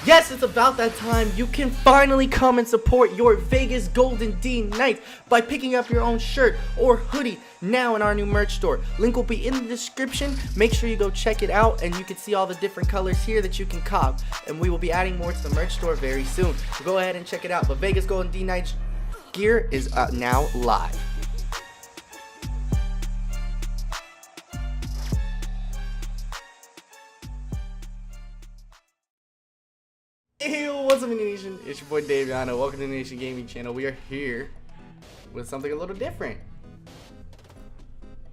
Yes, it's about that time. You can finally come and support your Vegas Golden D-Nites by picking up your own shirt or hoodie now in our new merch store. Link will be in the description. Make sure you go check it out, and you can see all the different colors here that you can cop. And we will be adding more to the merch store very soon. So go ahead and check it out. But Vegas Golden D-Nites gear is now live. Hey, what's up, Nation? It's your boy Daviano. Welcome to the Nation Gaming Channel. We are here with something a little different.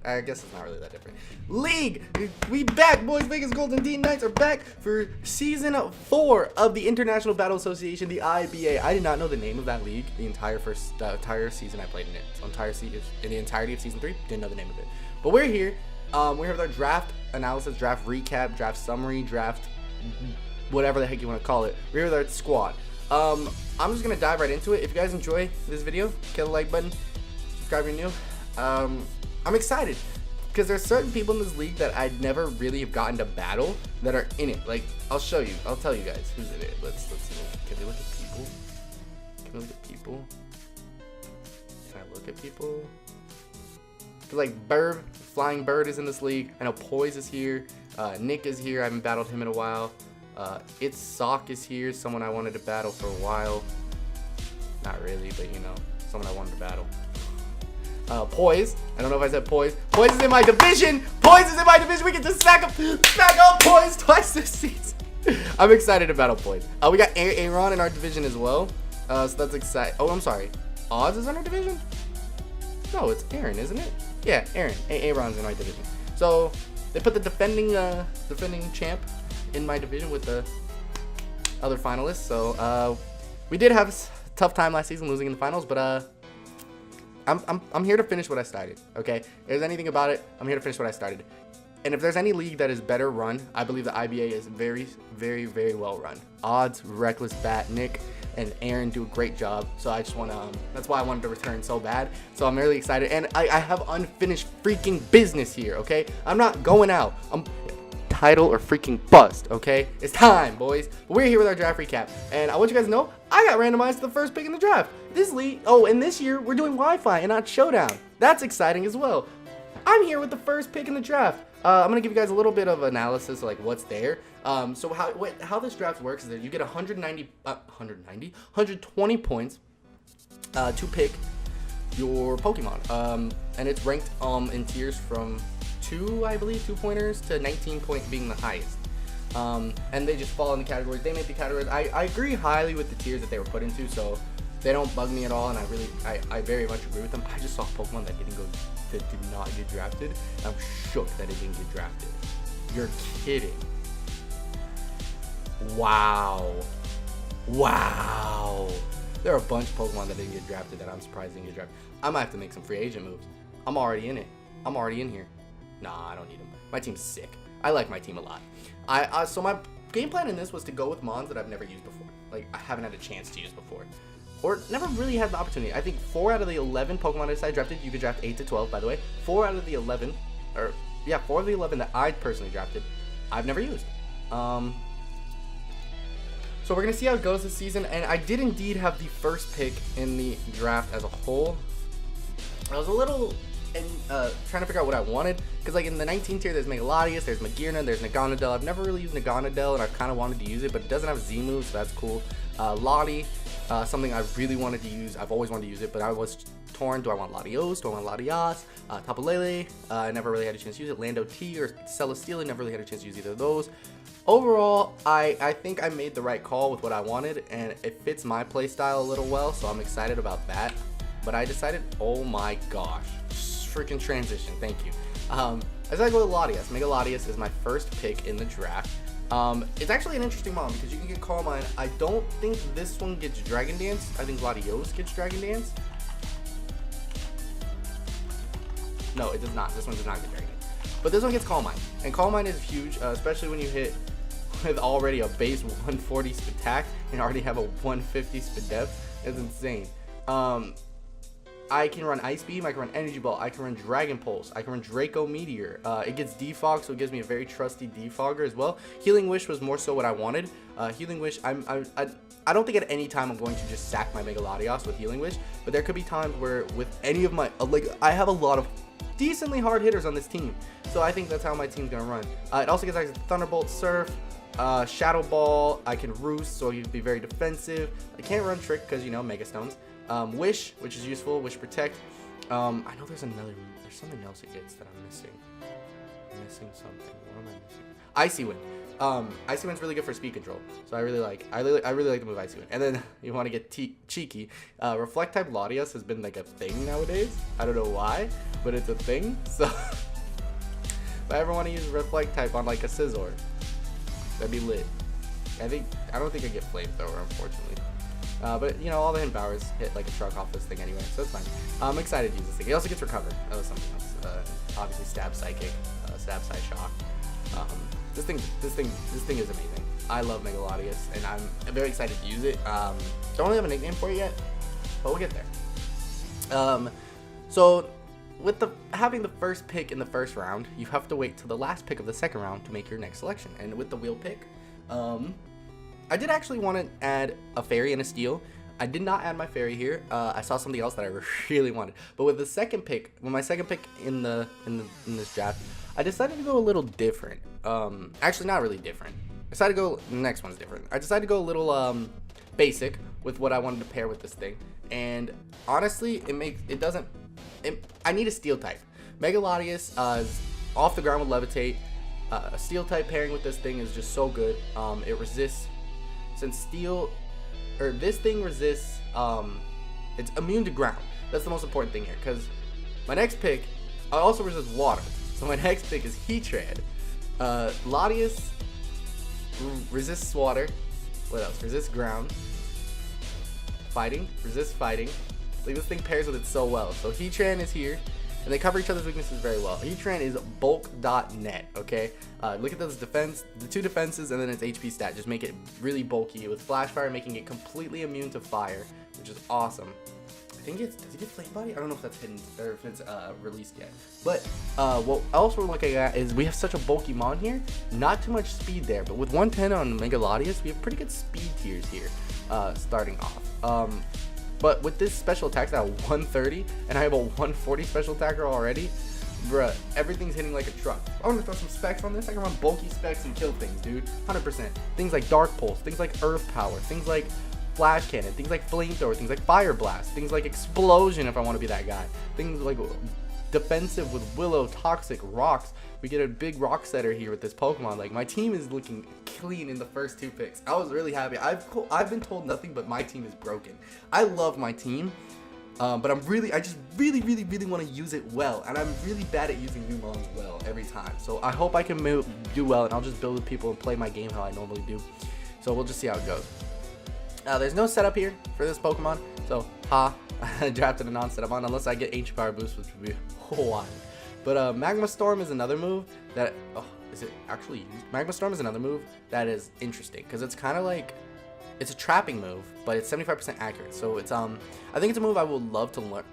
I guess it's not really that different. League! We back, boys. Vegas Golden D-Nites are back for Season 4 of the International Battle Association, the IBA. I did not know the name of that league the entire season I played in it. So in the entirety of Season 3, didn't know the name of it. But we're here. We're here with our draft analysis, draft recap, draft summary, draft whatever the heck you want to call it. We're here with our squad. I'm just gonna dive right into it. If you guys enjoy this video, kill the like button, subscribe if you're new. I'm excited because there's certain people in this league that I'd never really have gotten to battle that are in it. Like, I'll show you. I'll tell you guys who's in it. Let's see. Can we look at people? Can we look at people? Can I look at people? Cause like Bird, Flying Bird is in this league. I know Poise is here. Nick is here. I haven't battled him in a while. It's Sock is here, someone I wanted to battle for a while. Not really, but you know, someone I wanted to battle. Poise, I don't know if I said Poise. Poise is in my division! Poise is in my division! We get to stack up Poise twice this season! I'm excited to battle Poise. We got Aaron in our division as well. So that's exciting. Oh, I'm sorry. Oz is in our division? No, it's Aaron, isn't it? Yeah, Aaron. Aaron's in our division. So, they put the defending champ in my division with the other finalists. So we did have a tough time last season losing in the finals, but I'm here to finish what I started. Okay, if there's anything about it, I'm here to finish what I started. And if there's any league that is better run, I believe the IBA is very, very, very well run. Odds, Reckless, Bat, Nick, and Aaron do a great job. So I just want to, that's why I wanted to return so bad. So I'm really excited. And I have unfinished freaking business here, okay? I'm not going out. I'm title or freaking bust, okay? It's time, boys. But we're here with our draft recap. And I want you guys to know, I got randomized to the first pick in the draft. This league, and this year, we're doing Wi-Fi and not Showdown. That's exciting as well. I'm here with the first pick in the draft. I'm gonna give you guys a little bit of analysis of like what's there. So how this draft works is that you get 120 points to pick your Pokemon. And it's ranked in tiers from 2 pointers to 19 points being the highest. And they just fall in the categories. They make the categories. I agree highly with the tiers that they were put into, so they don't bug me at all, and I very much agree with them. I just saw Pokemon that did not get drafted. I'm shook that it didn't get drafted. You're kidding. Wow. There are a bunch of Pokemon that didn't get drafted that I'm surprised didn't get drafted. I might have to make some free agent moves. I'm already in it. I'm already in here. Nah, I don't need them. My team's sick. I like my team a lot. So my game plan in this was to go with Mons that I've never used before. Like, I haven't had a chance to use before. Or never really had the opportunity. I think 4 out of the 11 Pokemon I drafted, you could draft 8 to 12, by the way. 4 out of the 11, 4 of the 11 that I personally drafted, I've never used. So we're going to see how it goes this season. And I did indeed have the first pick in the draft as a whole. I was a little trying to figure out what I wanted, because like in the 19 tier there's Megalodius, there's Magearna, there's Naganadel. I've never really used Naganadel, and I've kind of wanted to use it, but it doesn't have Z moves, so that's cool. Lottie, something I really wanted to use. I've always wanted to use it, but I was torn. Do I want Latios? Do I want Latias? Tapu Lele, I never really had a chance to use it. Lando T or Celesteela, never really had a chance to use either of those. Overall, I think I made the right call with what I wanted, and it fits my play style a little well, so I'm excited about that. But I decided, oh my gosh, freaking transition, thank you. I decided to go with Latias. Megalodius is my first pick in the draft. It's actually an interesting model because you can get Calm Mind. I don't think this one gets Dragon Dance. I think Latios gets Dragon Dance. No, it does not. This one does not get Dragon Dance. But this one gets Calm Mind. And Calm Mind is huge, especially when you hit with already a base 140 attack and already have a 150 speed depth. It's insane. I can run Ice Beam, I can run Energy Ball, I can run Dragon Pulse, I can run Draco Meteor. It gets Defog, so it gives me a very trusty Defogger as well. Healing Wish was more so what I wanted. Healing Wish, I don't think at any time I'm going to just sack my Mega Latios with Healing Wish, but there could be times where with any of my, like, I have a lot of decently hard hitters on this team, so I think that's how my team's gonna run. It also gets access to Thunderbolt, Surf, Shadow Ball. I can Roost, so you can be very defensive. I can't run Trick because, you know, Mega Stones. Wish, which is useful. Wish Protect. I know there's something else it gets that I'm missing. I'm missing something. What am I missing? Icy Wind. Icy Wind's really good for speed control, so I really like the move Icy Wind. And then you want to get cheeky. Reflect type Latios has been like a thing nowadays. I don't know why, but it's a thing. So if I ever want to use Reflect type on like a Scizor, that'd be lit. I don't think I get Flamethrower, unfortunately. But you know, all the hidden powers hit like a truck off this thing anyway, so it's fine. I'm excited to use this thing. It also gets Recover. That was something else. Obviously, Stab Psychic, Stab Psy Shock. This thing is amazing. I love Mega Latios, and I'm very excited to use it. Don't really have a nickname for it yet, but we'll get there. So with having the first pick in the first round, you have to wait till the last pick of the second round to make your next selection. And with the wheel pick, I did actually want to add a fairy and a steel. I did not add my fairy here. I saw something else that I really wanted. But with the second pick, with my second pick in this draft, I decided to go a little different. Actually, not really different. I decided to go. The next one's different. I decided to go a little basic with what I wanted to pair with this thing. And honestly, I need a steel type. Mega Latios is off the ground with Levitate. A steel type pairing with this thing is just so good. It resists. Since steel, or this thing resists, it's immune to ground. That's the most important thing here, because my next pick, I also resist water. So my next pick is Heatran. Latios resists water. What else? Resists ground. Fighting. Resists fighting. Like, this thing pairs with it so well. So Heatran is here, and they cover each other's weaknesses very well. Heatran is bulk.net, okay? Look at those defense, the two defenses, and then its HP stat. Just make it really bulky with Flash Fire, making it completely immune to fire, which is awesome. I think does it get Flame Body? I don't know if that's hidden, or if it's released yet. But what else we're looking at is we have such a bulky mon here. Not too much speed there, but with 110 on Mega Latios, we have pretty good speed tiers here, starting off. But with this special attack at 130, and I have a 140 special attacker already, bruh, everything's hitting like a truck. I want to throw some specs on this. I can run bulky specs and kill things, dude. 100%. Things like Dark Pulse, things like Earth Power, things like Flash Cannon, things like Flamethrower, things like Fire Blast, things like Explosion if I want to be that guy. Things like defensive with Willow, Toxic, Rocks. We get a big rock setter here with this Pokemon. Like, my team is looking clean in the first two picks. I was really happy. I've been told nothing but my team is broken. I love my team, but I just really want to use it well, and I'm really bad at using new mons well every time. So I hope I can do well, and I'll just build with people and play my game how I normally do. So we'll just see how it goes. There's no setup here for this Pokemon, so I drafted a non-setup on unless I get Ancient Power Boost, which would be wild. But Magma Storm is another move that, is it actually used? Magma Storm is another move that is interesting, because it's kind of like, it's a trapping move, but it's 75% accurate. So it's I think it's a move I would love to learn,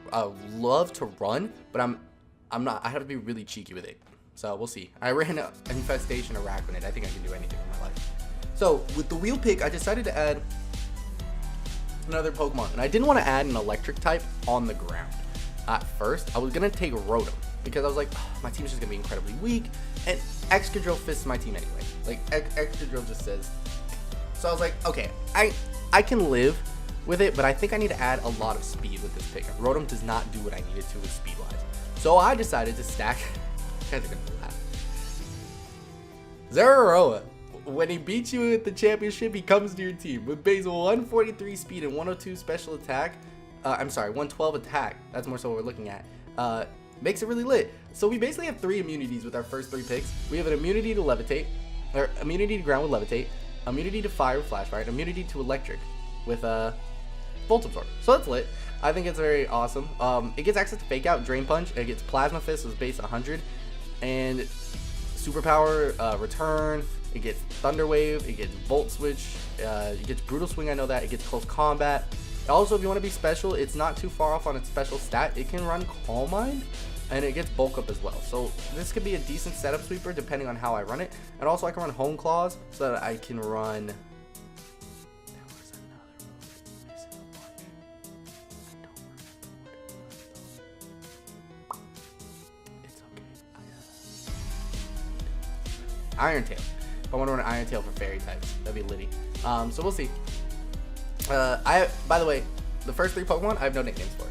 love to run, but I'm not. I have to be really cheeky with it. So we'll see. I ran an Infestation Arachnid. I think I can do anything in my life. So with the wheel pick, I decided to add another Pokemon, and I didn't want to add an electric type on the ground. At first, I was gonna take Rotom, because I was like, my team is just gonna be incredibly weak, and Excadrill fists my team anyway. Like, Excadrill just says. So I was like, okay, I can live with it, but I think I need to add a lot of speed with this pick. Rotom does not do what I needed to with speed-wise. So I decided to stack. You guys are gonna laugh. Zeraroa. When he beats you at the championship, he comes to your team with base 143 speed and 102 special attack. I'm sorry, 112 attack. That's more so what we're looking at. Makes it really lit. So we basically have 3 immunities with our first 3 picks. We have an immunity to Levitate, or immunity to ground with Levitate, immunity to fire with Flash Fire, and immunity to electric with Volt Absorb. So that's lit. I think it's very awesome. It gets access to Fake Out, Drain Punch. It gets Plasma Fist with base 100, and Superpower, Return. It gets Thunder Wave. It gets Volt Switch. It gets Brutal Swing. I know that. It gets Close Combat. Also, if you want to be special, it's not too far off on its special stat. It can run Calm Mind, and it gets bulk up as well. So this could be a decent setup sweeper depending on how I run it. And also I can run Home Claws so that I can run. There was another move missing a bunch. I don't remember what it was though. It's okay. Iron Tail. If I want to run an Iron Tail for fairy types, that'd be litty. So we'll see. By the way, the first 3 Pokemon, I have no nicknames for it.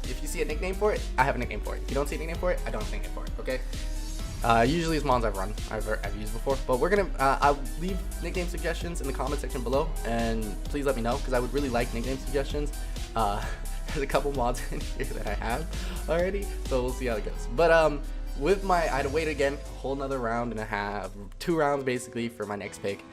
If you see a nickname for it, I have a nickname for it. If you don't see a nickname for it, I don't have a nickname for it, okay? Usually it's mons I've used before, but we're gonna, I'll leave nickname suggestions in the comment section below, and please let me know, because I would really like nickname suggestions. There's a couple mods in here that I have already, so we'll see how it goes. But, I had to wait again, a whole another round and a half, 2 rounds basically for my next pick.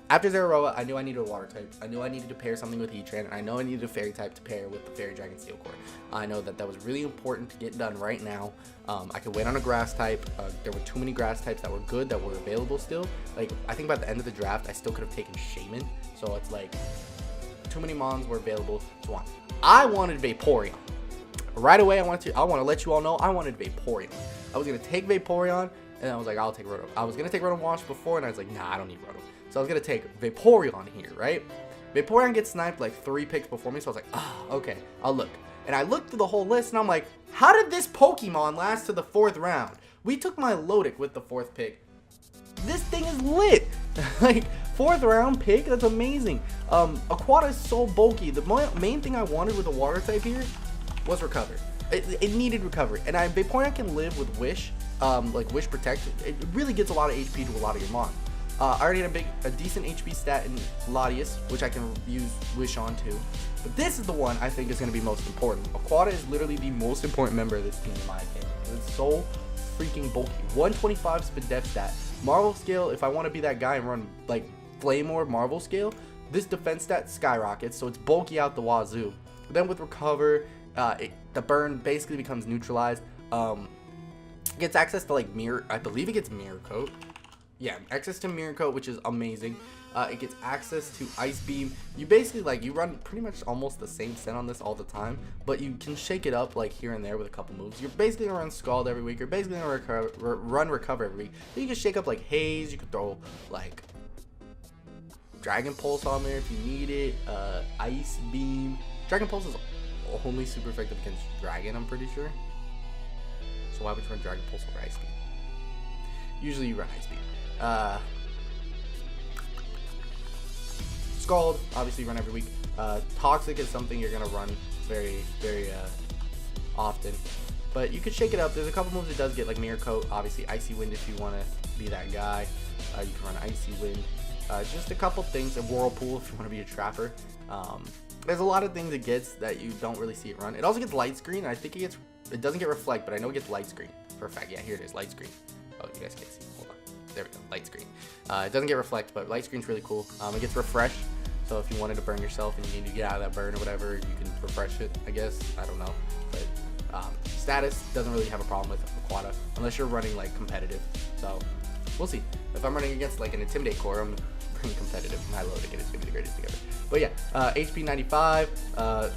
After Zeraroa, I knew I needed a water type. I knew I needed to pair something with Heatran, and I know I needed a fairy type to pair with the Fairy Dragon Steel Core. I know that was really important to get done right now. I could wait on a grass type. There were too many grass types that were good, that were available still. Like, I think by the end of the draft, I still could have taken Shaman. So it's like, too many mons were available to want. I wanted Vaporeon. Right away, I want to let you all know I wanted Vaporeon. I was going to take Vaporeon, and I was like, I'll take Rotom. I was going to take Rotom Wash before, and I was like, nah, I don't need Rotom. So I was going to take Vaporeon here, right? Vaporeon gets sniped like 3 picks before me, so I was like, okay, I'll look. And I looked through the whole list, and I'm like, how did this Pokemon last to the 4th round? We took my Lodic with the 4th pick. This thing is lit. Like, 4th round pick, that's amazing. Aquata is so bulky. The main thing I wanted with a water type here was recover. It needed recovery, and Vaporeon can live with Wish, like Wish Protect. It really gets a lot of HP to a lot of your mon. I already had a decent HP stat in Latias, which I can use Wish on too. But this is the one I think is going to be most important. Aquata is literally the most important member of this team in my opinion. It's so freaking bulky. 125 speed def stat. Marvel scale, if I want to be that guy and run like Flame Orb Marvel scale, this defense stat skyrockets, so it's bulky out the wazoo. But then with recover, the burn basically becomes neutralized. Gets access to like I believe it gets Mirror Coat. Yeah, access to Mirror Coat, which is amazing. It gets access to Ice Beam. You basically you run pretty much almost the same set on this all the time, but you can shake it up like here and there with a couple moves. You're basically gonna run Scald every week. You're basically gonna run Recover every week. Then you can shake up like Haze. You could throw like Dragon Pulse on there if you need it. Ice Beam. Dragon Pulse is only super effective against Dragon, I'm pretty sure. So why would you run Dragon Pulse over Ice Beam? Usually you run Ice Beam. Scald, obviously run every week. Toxic is something you're gonna run very, very often, but you could shake it up. There's a couple moves it does get, like Mirror Coat, obviously Icy Wind if you want to be that guy. You can run Icy Wind. Just a couple things. A Whirlpool if you want to be a trapper. There's a lot of things it gets that you don't really see it run. It also gets Light Screen. I think it doesn't get Reflect, but I know it gets Light Screen for a fact. Yeah, here it is, Light Screen. Oh, you guys can't see. Hold on. There we go, Light Screen. It doesn't get Reflect, but Light Screen's really cool. It gets Refresh, so if you wanted to burn yourself and you need to get out of that burn or whatever, you can refresh it, I guess. I don't know. But status doesn't really have a problem with Aquata, unless you're running like competitive. So we'll see. If I'm running against like an Intimidate core, I'm running competitive. My Lodic is gonna be the greatest together. But yeah, HP 95,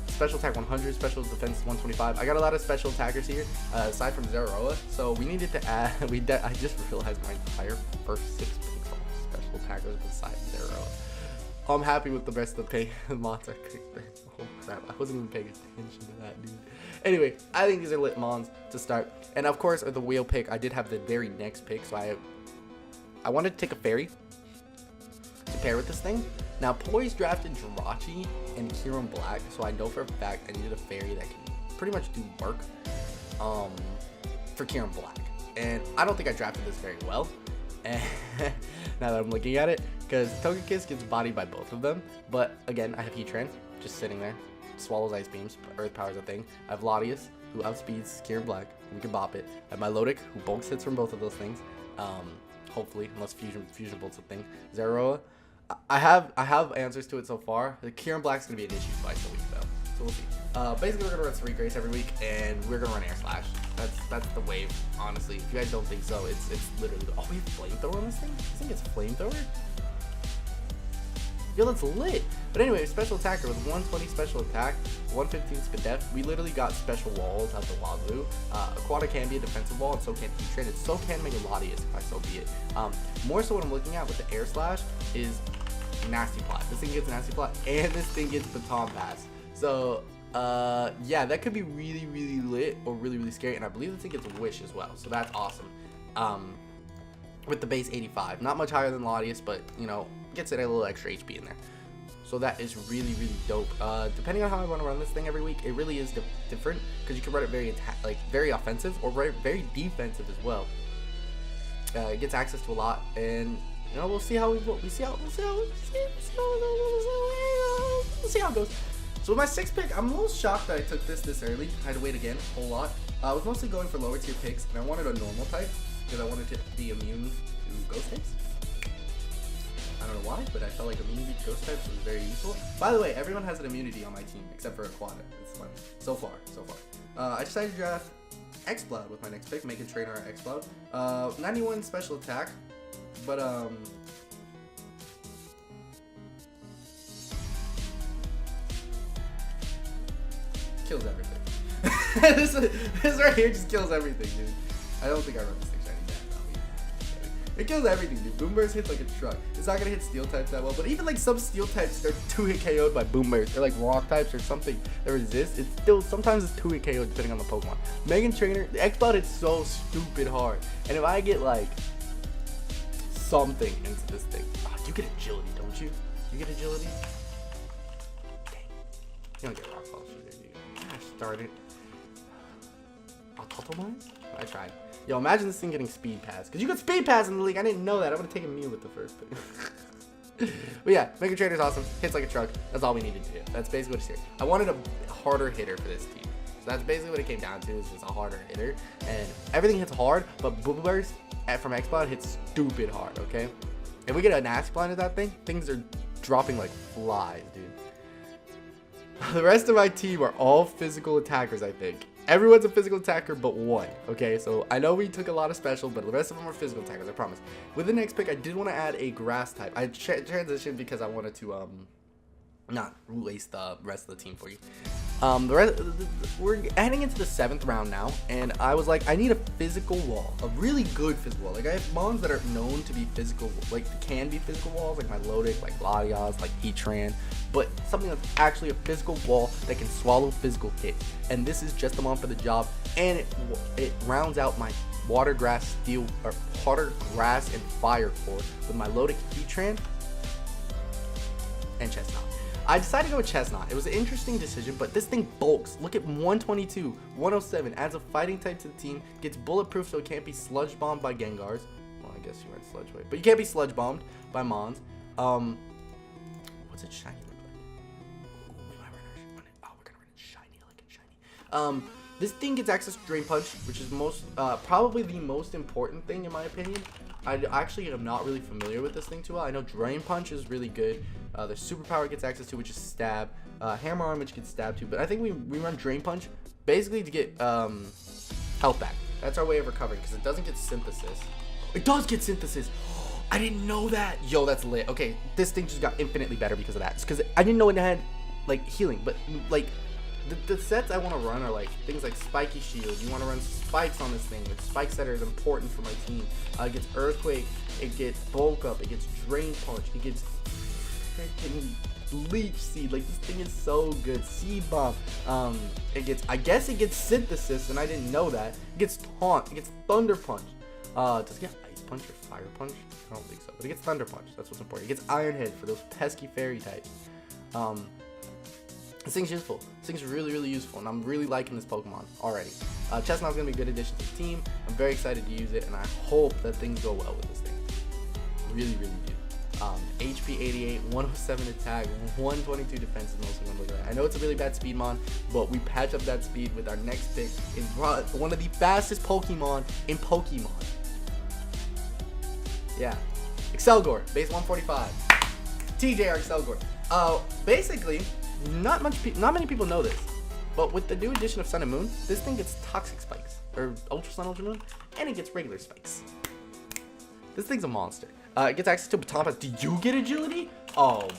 special attack 100, special defense 125. I got a lot of special attackers here, aside from Zeraroa. So we needed to add. I just realized my entire first 6 picks are special attackers besides Zeraroa. I'm happy with the rest of the mons I picked. Oh crap, I wasn't even paying attention to that, dude. Anyway, I think these are lit mons to start. And of course, the wheel pick, I did have the very next pick, so I wanted to take a fairy to pair with this thing. Now, Poise drafted Jirachi and Kieran Black, so I know for a fact I needed a fairy that can pretty much do work for Kieran Black. And I don't think I drafted this very well. And now that I'm looking at it, because Togekiss gets bodied by both of them. But again, I have Heatran just sitting there, swallows Ice Beams, Earth Power's a thing. I have Latias, who outspeeds Kieran Black, we can bop it. I have my Lodic, who bulk hits from both of those things. Hopefully, unless Fusion Bolt's a thing. Zeraroa, I have answers to it so far. The Kieran Black's gonna be an issue twice a week though, so we'll see. Basically, we're gonna run 3 Grace every week, and we're gonna run Air Slash. That's the wave, honestly. If you guys don't think so, it's literally. Oh, we have Flamethrower on this thing. I think it's Flamethrower. Yo, that's lit. But anyway, special attacker with 120 special attack, 115 speed def. We literally got special walls out the wazoo. Aquata can be a defensive wall, and so can Heat Train. It so can make a lot of if I so be it. More so what I'm looking at with the air slash is nasty plot. This thing gets nasty plot, and this thing gets baton pass. So yeah, that could be really, really lit or really, really scary. And I believe this thing gets a wish as well, so that's awesome. With the base 85, not much higher than Latias, but you know, gets it a little extra HP in there. So that is really, really dope. Depending on how I want to run this thing every week, it really is different because you can run it very very offensive or very defensive as well. It gets access to a lot, and you know, we'll see how it goes. So with my 6th pick, I'm a little shocked that I took this early. I had to wait again a whole lot. I was mostly going for lower tier picks, and I wanted a normal type because I wanted to be immune to ghost types. I don't know why, but I felt like immunity to ghost types was very useful. By the way, everyone has an immunity on my team except for Aquata. It's fun. So far. I decided to draft X-Blood with my next pick, make a trainer X-Blood. 91 special attack, but kills everything. this right here just kills everything, dude. I don't think I run this thing shiny. It kills everything, dude. Boom Burst hits like a truck. It's not gonna hit steel types that well, but even like some steel types, they're 2-hit KO'd by Boom Burst. They're like rock types or something that resist. It's still sometimes it's 2-hit KO depending on the Pokemon. Megan Trainer, the X-Blood hits so stupid hard, and if I get like something into this thing, you get agility, don't you? You get agility. Dang, you don't get rock fall shooter, dude. Gosh darn it. Autotomize? I tried. Yo, imagine this thing getting speed pass. Because you got speed pass in the league. I didn't know that. I'm going to take a Mew with the first thing. But yeah, Mega Trainer's awesome. Hits like a truck. That's all we needed to do. That's basically what it's here. I wanted a harder hitter for this team. So that's basically what it came down to, is just a harder hitter. And everything hits hard, but Boom Burst from X-Blood hits stupid hard, okay? If we get a nasty blind at that thing, things are dropping like flies, dude. The rest of my team are all physical attackers, I think. Everyone's a physical attacker but one, okay? So I know we took a lot of special, but the rest of them are physical attackers, I promise. With the next pick, I did want to add a grass type. I transitioned because I wanted to not waste the rest of the team for you. We're heading into the 7th round now, and I was like, I need a physical wall, a really good physical wall. Like, I have mons that are known to be physical, like can be physical walls, like my Lodic, like Latias, like Heatran, but something that's actually a physical wall that can swallow physical hits. And this is just the mon for the job, and it rounds out my water, grass, steel, or water, grass, and fire core with my Lodic, Heatran, and Chestnut. I decided to go with Chestnut. It was an interesting decision, but this thing bulks. Look at 122, 107, adds a fighting type to the team, gets bulletproof so it can't be sludge bombed by Gengars. Well, I guess you went sludge wave, but you can't be sludge bombed by Mons. What's it shiny look like? Ooh, we might run it. Oh, we're gonna run it shiny, like it shiny. This thing gets access to Drain Punch, which is probably the most important thing in my opinion. I actually am not really familiar with this thing too well. I know Drain Punch is really good. The superpower it gets access to, which is Stab. Hammer Arm, which gets Stab too. But I think we run Drain Punch basically to get health back. That's our way of recovering because it doesn't get Synthesis. It does get Synthesis. I didn't know that. Yo, that's lit. Okay, this thing just got infinitely better because of that. It's because I didn't know it had like healing, but like the sets I want to run are like things like Spiky Shield. You want to run spikes on this thing. Like spikes that are important for my team. It gets Earthquake. It gets Bulk Up. It gets Drain Punch. It gets freaking Leech Seed. Like this thing is so good. Seed Bomb. I guess it gets Synthesis, and I didn't know that. It gets Taunt. It gets Thunder Punch. Does it get Ice Punch or Fire Punch? I don't think so. But it gets Thunder Punch. That's what's important. It gets Iron Head for those pesky fairy types. This thing's useful. This thing's really, really useful, and I'm really liking this Pokemon already. Chestnut's gonna be a good addition to the team. I'm very excited to use it, and I hope that things go well with this thing. Really, really do. HP 88, 107 attack, 122 defense is mostly what I'm looking at. I know it's a really bad speed mon, but we patch up that speed with our next pick in one of the fastest Pokemon in Pokemon. Yeah. Excelgor, base 145. TJR Excelgor. Basically, not many people know this, but with the new edition of Sun and Moon, this thing gets Toxic Spikes, or Ultra Sun, Ultra Moon, and it gets regular spikes. This thing's a monster. It gets access to Baton Pass. Do you get agility? Oh,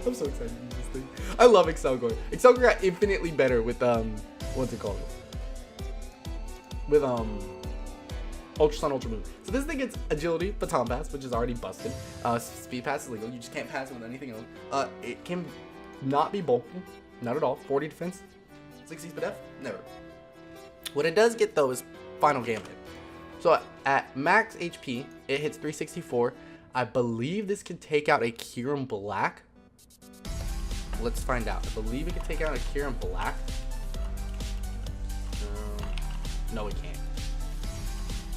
I'm so excited to use this thing. I love Excelgor. Excelgor got infinitely better with what's it called? With Ultra Sun, Ultra Moon. So this thing gets agility, baton pass, which is already busted. Speed pass is legal. You just can't pass it with anything else. It can not be bulky, not at all. 40 defense, 60 speed F, never. What it does get though is final gambit. So at max HP, it hits 364. I believe this can take out a Kieran Black. Let's find out. I believe it can take out a Kieran Black. No, it can't.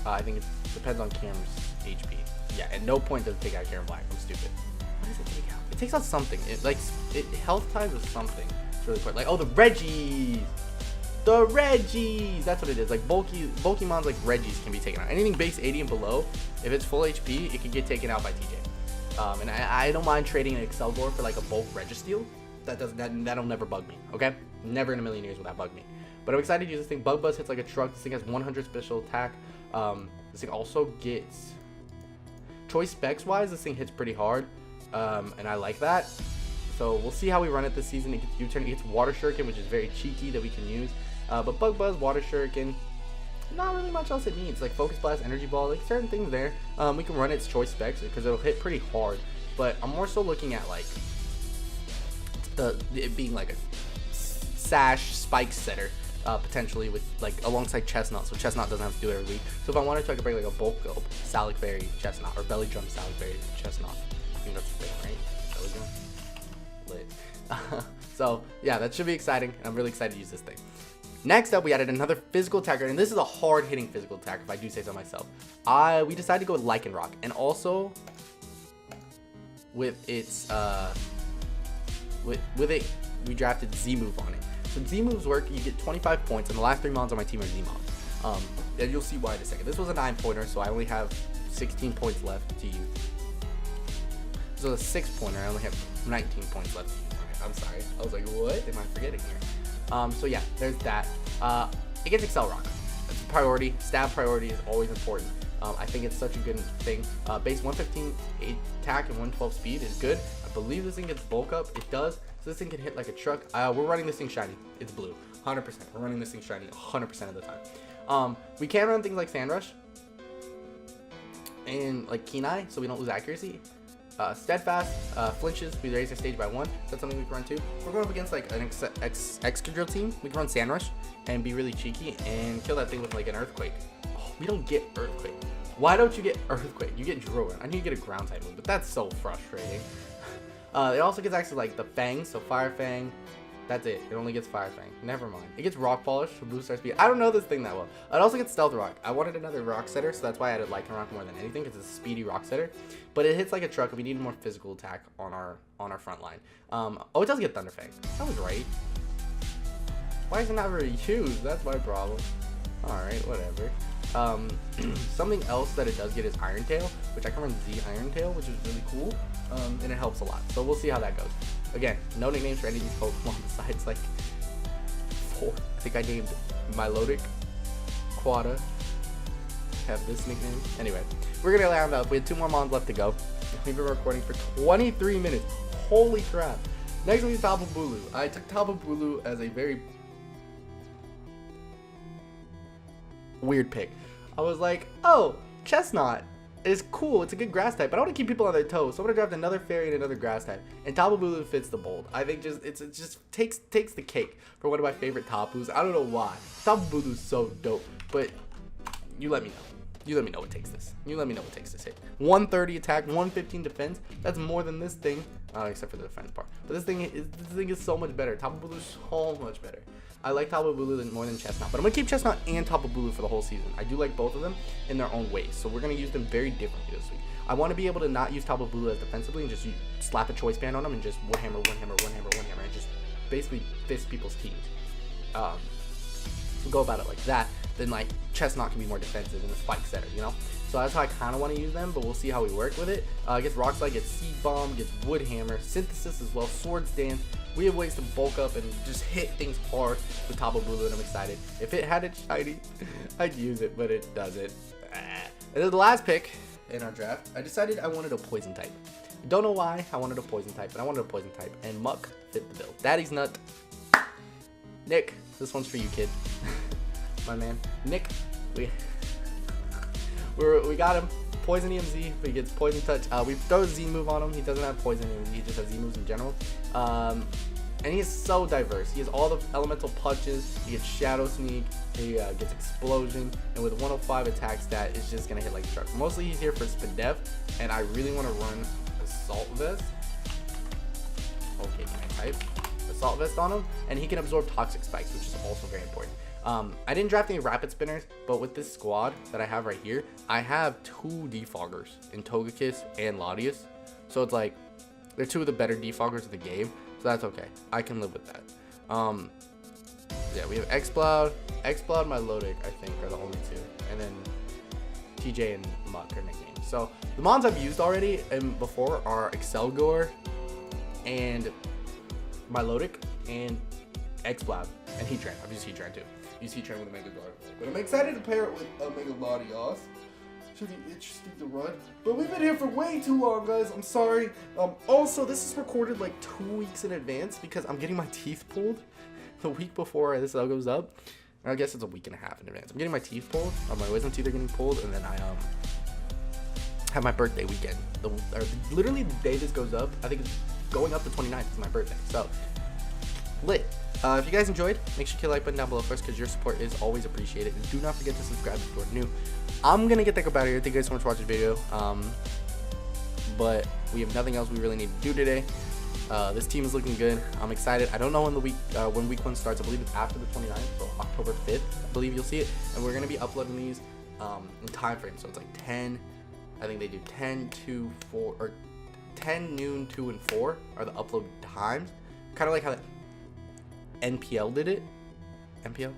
I think it depends on Kieran's HP. Yeah, at no point does it take out Kieran Black. I'm stupid. What does it take out? It takes out something. It health ties with something. It's really important. Like, oh, the Reggies. The Reggies. That's what it is. Like bulky mons like Reggies can be taken out. Anything base 80 and below, if it's full HP, it can get taken out by TJ. And I don't mind trading an Excelgor for like a bulk Registeel. That'll never bug me. Okay, never in a million years will that bug me. But I'm excited to use this thing. Bug Buzz hits like a truck. This thing has 100 special attack. This thing also gets choice specs wise. This thing hits pretty hard, and I like that. So we'll see how we run it this season. It gets U-turn. It gets Water Shuriken, which is very cheeky that we can use. But Bug Buzz, Water Shuriken, not really much else it needs. Like Focus Blast, Energy Ball, like certain things there. We can run its choice specs because it'll hit pretty hard. But I'm more so looking at like it being like a Sash Spike setter. Potentially with like alongside Chestnut, so Chestnut doesn't have to do it every week. So if I wanted to, I could bring like a bulk up Salic Berry Chestnut or Belly Drum Salic Berry Chestnut. I think that's the thing, right? Belly Drum, lit. So yeah, that should be exciting, and I'm really excited to use this thing. Next up, we added another physical attacker, and this is a hard-hitting physical attack, if I do say so myself. We decided to go with Lycanroc, and also with its with it, we drafted Z-Move on it. So Z-moves work, you get 25 points, and the last 3 mons on my team are Z-mons. And you'll see why in a second. This was a 9-pointer, so I only have 16 points left to use. This was a 6-pointer, I only have 19 points left to use. Okay, I'm sorry. I was like, what am I forgetting here? So yeah, there's that. It gets Excel Rock. It's a priority. Stab priority is always important. I think it's such a good thing. Base 115 attack and 112 speed is good. I believe this thing gets bulk up. It does. So this thing can hit like a truck. We're running this thing shiny. It's blue. 100%. We're running this thing shiny 100% of the time. We can run things like Sand Rush and like Keen Eye, so we don't lose accuracy. Steadfast, flinches, we raise our stage by 1. That's something we can run too. If we're going up against like an Excadrill team, we can run Sand Rush and be really cheeky and kill that thing with like an Earthquake. Oh, we don't get Earthquake. Why don't you get Earthquake? You get Drone. I need to get a ground type move, but that's so frustrating. It also gets actually like the Fangs, so Fire Fang. That's it. It only gets Fire Fang. Never mind. It gets Rock Polish to boost our speed. I don't know this thing that well. It also gets Stealth Rock. I wanted another Rock Setter, so that's why I added Lycanroc more than anything, because it's a speedy Rock Setter. But it hits like a truck, and we need more physical attack on our front line. Oh, it does get Thunder Fang. That was right. Why is it not very used? That's my problem. Alright, whatever. Something else that it does get is Iron Tail, which I can run Z Iron Tail, which is really cool. And it helps a lot. So we'll see how that goes. Again, no nicknames for any of these Pokemon besides like 4. I think I named Milotic, Quada, have this nickname. Anyway, we're gonna round up. We had 2 more mons left to go. We've been recording for 23 minutes. Holy crap. Next we have Tapu Bulu. I took Tapu Bulu as a very weird pick. I was like, oh, Chestnut is cool. It's a good grass type, but I want to keep people on their toes, so I'm gonna draft another fairy and another grass type. And Tapu Bulu fits the mold. I think it just takes the cake for one of my favorite Tapus. I don't know why. Tapu Bulu is so dope, but you let me know. You let me know what takes this. You let me know what takes this hit. 130 attack, 115 defense. That's more than this thing, except for the defense part. But this thing is so much better. Tapu Bulu is so much better. I like Tapu Bulu more than Chestnut, but I'm gonna keep Chestnut and Tapu Bulu for the whole season. I do like both of them in their own ways, so we're gonna use them very differently this week. I want to be able to not use Tapu Bulu as defensively and just slap a choice band on them and just one hammer, and just basically fist people's teams. Go about it like that. Then like Chestnut can be more defensive and a spike setter, you know. So that's how I kind of want to use them, but we'll see how we work with it. Gets Rock Slide, gets Seed Bomb, gets Wood Hammer, Synthesis as well, Swords Dance. We have ways to bulk up and just hit things hard with Tapu Bulu, and I'm excited. If it had a shiny, I'd use it, but it doesn't. And then the last pick in our draft, I decided I wanted a poison type. Don't know why I wanted a poison type, but I wanted a poison type, and Muck fit the bill. Daddy's nut. Nick, this one's for you, kid. My man. Nick, we got him. Poison EMZ, but he gets poison touch. We throw a Z move on him. He doesn't have poison EMZ, he just has Z moves in general. And he's so diverse. He has all the elemental punches. He gets shadow sneak. He gets explosion, and with 105 attack stat, it's just gonna hit like a truck. Mostly he's here for spin def, and I really want to run assault vest. Okay, can I type assault vest on him? And he can absorb toxic spikes, which is also very important. I didn't draft any rapid spinners, but with this squad that I have right here, I have 2 defoggers in Togekiss and Latias. So it's like, they're 2 of the better defoggers in the game, so that's okay. I can live with that. Yeah, we have Xploud, my Lodic, I think, are the only 2. And then TJ and Muck are nicknames. So the mons I've used already and before are Excelgor and my Lodic and Xploud and Heatran. I've used Heatran too. Use Heatran with a Mega Guard. But I'm excited to pair it with a Mega Latias. Should be interesting to run. But we've been here for way too long, guys. I'm sorry. Also, this is recorded like 2 weeks in advance because I'm getting my teeth pulled the week before this all goes up. I guess it's a week and a half in advance. I'm getting my teeth pulled. My wisdom teeth are getting pulled, and then I have my birthday weekend. Literally the day this goes up, I think it's going up the 29th is my birthday. So lit. If you guys enjoyed, make sure you hit the like button down below first because your support is always appreciated. And do not forget to subscribe if you're new. I'm going to get the heck out of here. Thank you guys so much for watching the video. But we have nothing else we really need to do today. This team is looking good. I'm excited. I don't know when when week 1 starts. I believe it's after the 29th, so October 5th. I believe you'll see it. And we're going to be uploading these in time frame. So it's like 10, I think they do 10 to 4, or 10, noon, 2, and 4 are the upload times. Kind of like how NPL did it. NPL?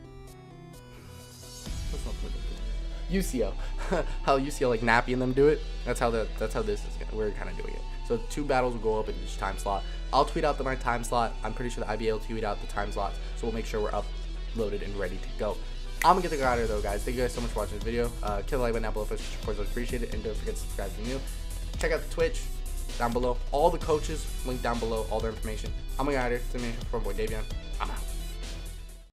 UCL. How UCL like Nappy and them do it. That's how this is we're kind of doing it. So 2 battles will go up in each time slot. I'll tweet out my time slot. I'm pretty sure the IBA will tweet out the time slots. So we'll make sure we're uploaded and ready to go. I'm gonna get the guy out of there though, guys. Thank you guys so much for watching this video. Kill the like button down below for your support, I appreciate it. And don't forget to subscribe if you're new. Check out the Twitch down below. All the coaches linked down below, all their information. I'm gonna get out of here. It's me, from boy Davion. I'm out.